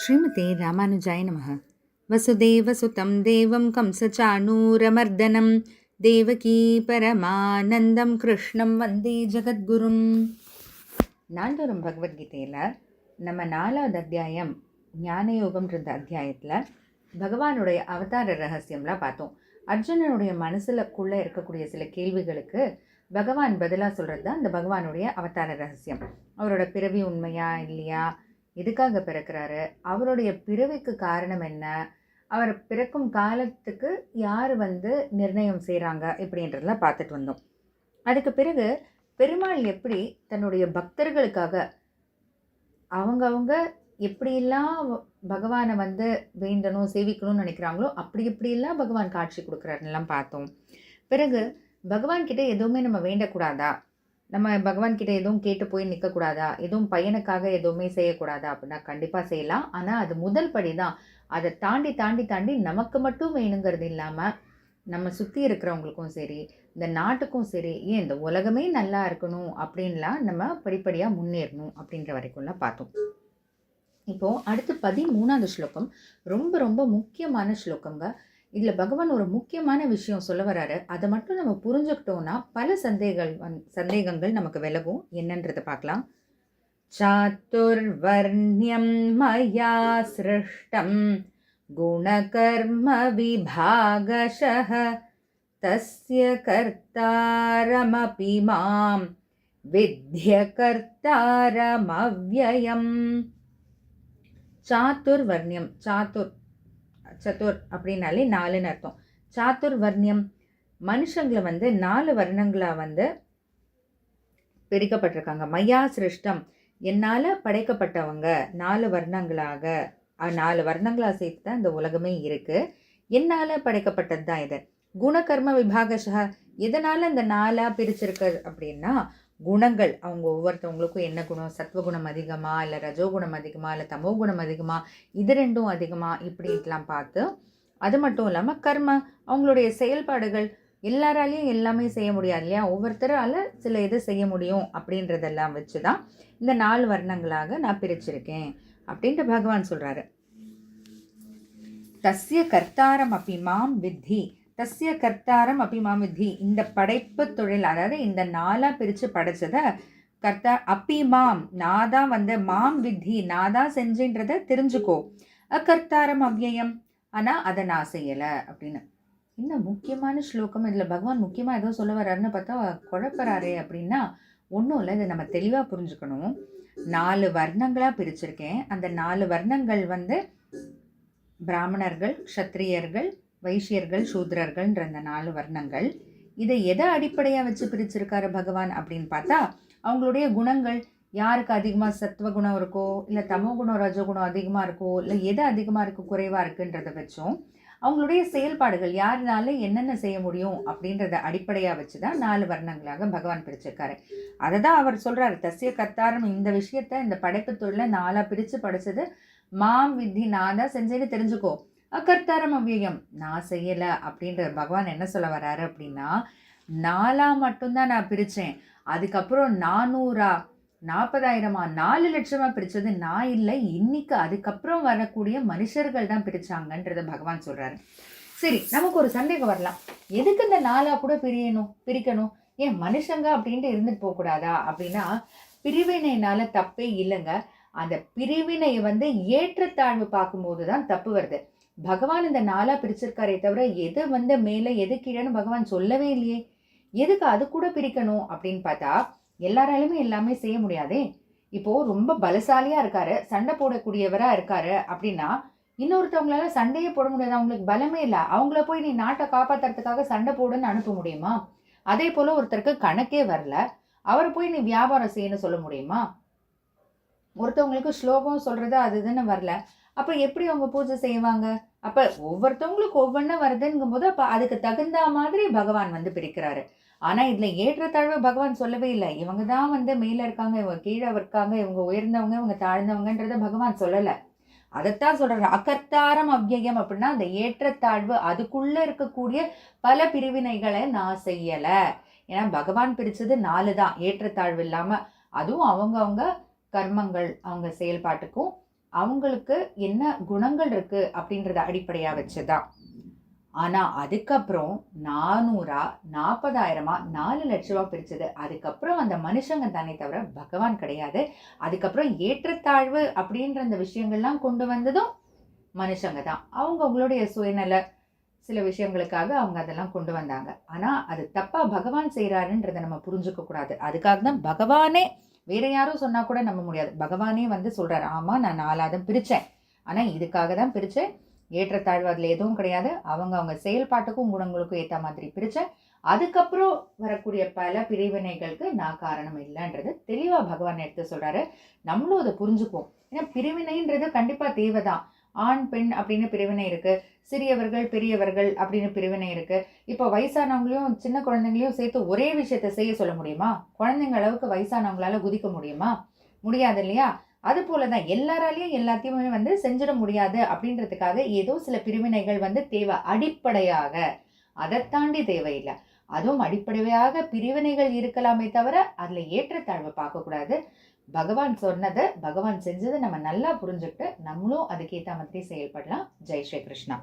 ஸ்ரீமதே ராமானுஜாய நமः. வசுதேவசுதம் தேவம் கம்சச்சாணூரமர்தனம் தேவகீ பரமானந்தம் கிருஷ்ணம் வந்தே ஜகத்குரும். நாள்தோறும் பகவத்கீதையில் நம்ம 4வது அத்தியாயம் ஞானயோகம்ன்ற அத்தியாயத்தில் பகவானுடைய அவதார ரகசியம்லாம் பார்த்தோம். அர்ஜுனனுடைய மனசுலக்குள்ளே இருக்கக்கூடிய சில கேள்விகளுக்கு பகவான் பதிலாக சொல்கிறது தான் இந்த பகவானுடைய அவதார ரகசியம். அவரோட பிறவி உண்மையா இல்லையா, எதுக்காக பிறக்கிறாரு, அவருடைய பிறவிக்கு காரணம் என்ன, அவர் பிறக்கும் காலத்துக்கு யார் நிர்ணயம் செய்கிறாங்க இப்படின்றதெல்லாம் பார்த்துட்டு வந்தோம். அதுக்கு பிறகு பெருமாள் எப்படி தன்னுடைய பக்தர்களுக்காக அவங்கவுங்க எப்படியெல்லாம் பகவானை வேண்டணும் சேவிக்கணும்னு நினைக்கிறாங்களோ அப்படி எப்படியெல்லாம் பகவான் காட்சி கொடுக்குறாருன்னெல்லாம் பார்த்தோம். பிறகு பகவான்கிட்ட எதுவுமே நம்ம வேண்டக்கூடாதா, நம்ம பகவான்கிட்ட எதுவும் கேட்டு போய் நிற்கக்கூடாதா, எதுவும் பையனுக்காக எதுவுமே செய்யக்கூடாதா அப்படின்னா கண்டிப்பாக செய்யலாம். ஆனால் அது முதல் படி தான். அதை தாண்டி தாண்டி தாண்டி நமக்கு மட்டும் வேணுங்கிறது இல்லாமல் நம்ம சுற்றி இருக்கிறவங்களுக்கும் சரி, இந்த நாட்டுக்கும் சரி, ஏன் இந்த உலகமே நல்லா இருக்கணும் அப்படின்லாம் நம்ம படிப்படியாக முன்னேறணும் அப்படின்ற வரைக்கும்லாம் பார்த்தோம். இப்போது அடுத்து 13வது ஸ்லோகம் ரொம்ப ரொம்ப முக்கியமான ஸ்லோகங்க. இதில் பகவான் ஒரு முக்கியமான விஷயம் சொல்ல வராரு. அதை மட்டும் நம்ம புரிஞ்சுக்கிட்டோன்னா பல சந்தேகங்கள் நமக்கு விலகும். என்னன்றதை பார்க்கலாம். சாத்துர்வர்ண்யம் மயா சிருஷ்டம் குணகர்ம விபாகஷஹ தஸ்ய கர்த்தாரமபி மாம் வித்ய கர்த்தாரமவ்யயம். சாத்துர்வர்ண்யம், சதுர் அப்படின்னாலே 4ன்னு அர்த்தம். சாத்துர்வர்ணியம் மனுஷங்களை 4 வர்ணங்களாக பிரிக்கப்பட்டிருக்காங்க. மையா சிருஷ்டம், என்னால் படைக்கப்பட்டவங்க 4 வர்ணங்களாக, 4 வர்ணங்களாக சேர்த்து தான் இந்த உலகமே இருக்குது. என்னால் படைக்கப்பட்டது தான் இது. குணகர்ம விபாகஷா, எதனால் இந்த 4ஆக பிரிச்சிருக்கு அப்படின்னா குணங்கள், அவங்க ஒவ்வொருத்தவங்களுக்கும் என்ன குணம், சத்வகுணம் அதிகமா இல்லை ரஜோகுணம் அதிகமா இல்லை தமோ குணம் அதிகமா, இது ரெண்டும் அதிகமா இப்படின்ட்டுலாம் பார்த்து, அது மட்டும் இல்லாமல் கர்ம, அவங்களுடைய செயல்பாடுகள் எல்லாராலையும் எல்லாமே செய்ய முடியாது இல்லையா, ஒவ்வொருத்தரால் சில இது செய்ய முடியும் அப்படின்றதெல்லாம் வச்சு தான் இந்த 4 வர்ணங்களாக நான் பிரிச்சிருக்கேன் அப்படின்ட்டு பகவான் சொல்கிறாரு. தஸ்ய கர்த்தாரம் அப்பி மாம் வித்தி, தஸ்ய கர்த்தாரம் அபிமாம் வித்தி, இந்த படைப்பு தொழில், அதாவது இந்த 4ஆக பிரித்து படைச்சதை கர்த்தா அப்பிமாம், நான் தான் மாம் வித்தி, நான் தான் செஞ்சேன்றதை தெரிஞ்சுக்கோ. அக்கர்த்தாரம் அவ்யயம், ஆனால் அதை நான் செய்யலை அப்படின்னு. இன்னும் முக்கியமான ஸ்லோகம். இதில் பகவான் முக்கியமாக ஏதோ சொல்ல வர்றாருன்னு பார்த்தா குழப்பறாரே அப்படின்னா ஒன்றும் இல்லை. இதை நம்ம தெளிவாக புரிஞ்சுக்கணும். 4 வர்ணங்களாக பிரிச்சிருக்கேன். அந்த 4 வர்ணங்கள் பிராமணர்கள், க்ஷத்ரியர்கள், வைஷ்யர்கள், சூத்ரர்கள்ன்ற அந்த 4 வர்ணங்கள். இதை எதை அடிப்படையாக வச்சு பிரிச்சிருக்காரு பகவான் அப்படின்னு பார்த்தா, அவங்களுடைய குணங்கள் யாருக்கு அதிகமாக சத்வகுணம் இருக்கோ இல்லை தமோ குணம் ரஜோகுணம் அதிகமாக இருக்கோ இல்லை எது அதிகமாக இருக்குது குறைவாக இருக்குன்றதை வச்சும் அவங்களுடைய செயல்பாடுகள் யாருனால என்னென்ன செய்ய முடியும் அப்படின்றத அடிப்படையாக வச்சு தான் 4 வர்ணங்களாக பகவான் பிரிச்சிருக்காரு. அதை தான் அவர் சொல்கிறார். தஸ்ய கர்த்தாரம், இந்த விஷயத்த இந்த படைப்பு தொழிலை 4ஆக பிரித்து படித்தது மாம் வித்தி, நான் தான் செஞ்சேன்னு தெரிஞ்சுக்கோ. அக்கர்த்தாரம் அவ்வியம், நான் செய்யலை அப்படின்ற பகவான் என்ன சொல்ல வர்றாரு அப்படின்னா, 4ஆக மட்டும்தான் நான் பிரித்தேன், அதுக்கப்புறம் 400 40,000 4 லட்சமாக பிரித்தது நான் இல்லை, இன்னைக்கு அதுக்கப்புறம் வரக்கூடிய மனுஷர்கள் தான் பிரித்தாங்கன்றத பகவான் சொல்கிறாரு. சரி, நமக்கு ஒரு சந்தேகம் வரலாம். எதுக்கு இந்த 4ஆக கூட பிரிக்கணும், ஏன் மனுஷங்க அப்படின்ட்டு இருந்துட்டு போகக்கூடாதா அப்படின்னா, பிரிவினைனால தப்பே இல்லைங்க. அந்த பிரிவினையை ஏற்றத்தாழ்வு பார்க்கும்போது தான் தப்பு வருது. பகவான் இந்த 4ஆக பிரிச்சிருக்காரே தவிர எது மேலே எது கீழேன்னு பகவான் சொல்லவே இல்லையே. எதுக்கு அது கூட பிரிக்கணும் அப்படின்னு பார்த்தா, எல்லாராலுமே எல்லாமே செய்ய முடியாதே. இப்போது ரொம்ப பலசாலியாக இருக்காரு, சண்டை போடக்கூடியவராக இருக்காரு அப்படின்னா இன்னொருத்தவங்களால சண்டையே போட முடியாது, அவங்களுக்கு பலமே இல்லை. அவங்கள போய் நீ நாட்டை காப்பாற்றுறதுக்காக சண்டை போடுன்னு அனுப்ப முடியுமா? அதே போல் ஒருத்தருக்கு கணக்கே வரல, அவரை போய் நீ வியாபாரம் செய்யணும்னு சொல்ல முடியுமா? ஒருத்தவங்களுக்கு ஸ்லோகம் சொல்கிறது அது இதுன்னு வரல, அப்போ எப்படி அவங்க பூஜை செய்வாங்க? அப்போ ஒவ்வொருத்தவங்களுக்கு ஒவ்வொன்றும் வருதுங்கும் போது அப்போ அதுக்கு தகுந்த மாதிரி பகவான் பிரிக்கிறாரு. ஆனால் இதில் ஏற்றத்தாழ்வு பகவான் சொல்லவே இல்லை. இவங்க தான் மேலே இருக்காங்க, இவங்க கீழே இருக்காங்க, இவங்க உயர்ந்தவங்க, இவங்க தாழ்ந்தவங்கன்றதை பகவான் சொல்லலை. அதைத்தான் சொல்கிறாரு. அகர்த்தாரம் அவ்யயம் அப்படின்னா அந்த ஏற்றத்தாழ்வு, அதுக்குள்ளே இருக்கக்கூடிய பல பிரிவினைகளை நான் செய்யலை. ஏன்னா பகவான் பிரித்தது 4 தான், ஏற்றத்தாழ்வு இல்லாமல். அதுவும் அவங்கவுங்க கர்மங்கள், அவங்க செயல்பாட்டுக்கும் அவங்களுக்கு என்ன குணங்கள் இருக்கு அப்படின்றத அடிப்படையா வச்சுதான். ஆனா அதுக்கப்புறம் 400 40,000 4,00,000 பிரிச்சது அதுக்கப்புறம் அந்த மனுஷங்க தானே தவிர பகவான் கிடையாது. அதுக்கப்புறம் ஏற்றத்தாழ்வு அப்படின்ற அந்த விஷயங்கள்லாம் கொண்டு வந்ததும் மனுஷங்க தான். அவங்களுடைய சுயநல சில விஷயங்களுக்காக அவங்க அதெல்லாம் கொண்டு வந்தாங்க. ஆனா அது தப்பா பகவான் செய்யறாருன்றதை நம்ம புரிஞ்சுக்க கூடாது. அதுக்காக தான் பகவானே, வேற யாரும் சொன்னா கூட நம்ப முடியாது, பகவானே வந்து சொல்றாரு, ஆமா நான் 4 பிரிச்சேன், ஆனா இதுக்காக தான் பிரிச்சேன், ஏற்றத்தாழ்வு அதுல எதுவும் கிடையாது, அவங்க செயல்பாட்டுக்கும் குணங்களுக்கும் ஏத்த மாதிரி பிரிச்சேன், அதுக்கப்புறம் வரக்கூடிய பல பிரிவினைகளுக்கு நான் காரணம் இல்லைன்றது தெளிவா பகவான் எடுத்து சொல்றாரு. நம்மளும் அதை புரிஞ்சுக்குவோம். ஏன்னா பிரிவினைன்றது கண்டிப்பா தேவைதான். ஆண் பெண் அப்படின்னு பிரிவினை இருக்கு, சிறியவர்கள் பெரியவர்கள் அப்படின்னு பிரிவினை இருக்கு. இப்போ வயசானவங்களையும் சின்ன குழந்தைங்களையும் சேர்த்து ஒரே விஷயத்த செய்ய சொல்ல முடியுமா? குழந்தைங்க அளவுக்கு வயசானவங்களால குதிக்க முடியுமா? முடியாது இல்லையா? அது போலதான் எல்லாராலையும் எல்லாத்தையுமே வந்து செஞ்சிட முடியாது அப்படின்றதுக்காக ஏதோ சில பிரிவினைகள் வந்து தேவை அடிப்படையாக, அதை தாண்டி தேவையில்லை. அதுவும் அடிப்படையாக பிரிவினைகள் இருக்கலாமே தவிர அதுல ஏற்றத்தாழ்வை பார்க்க கூடாது. பகவான் சொன்னதை பகவான் செஞ்சதை நம்ம நல்லா புரிஞ்சுக்கிட்டு நம்மளும் அதுக்கேற்ற மாதிரி செயல்படலாம். ஜெய் ஸ்ரீ கிருஷ்ணா.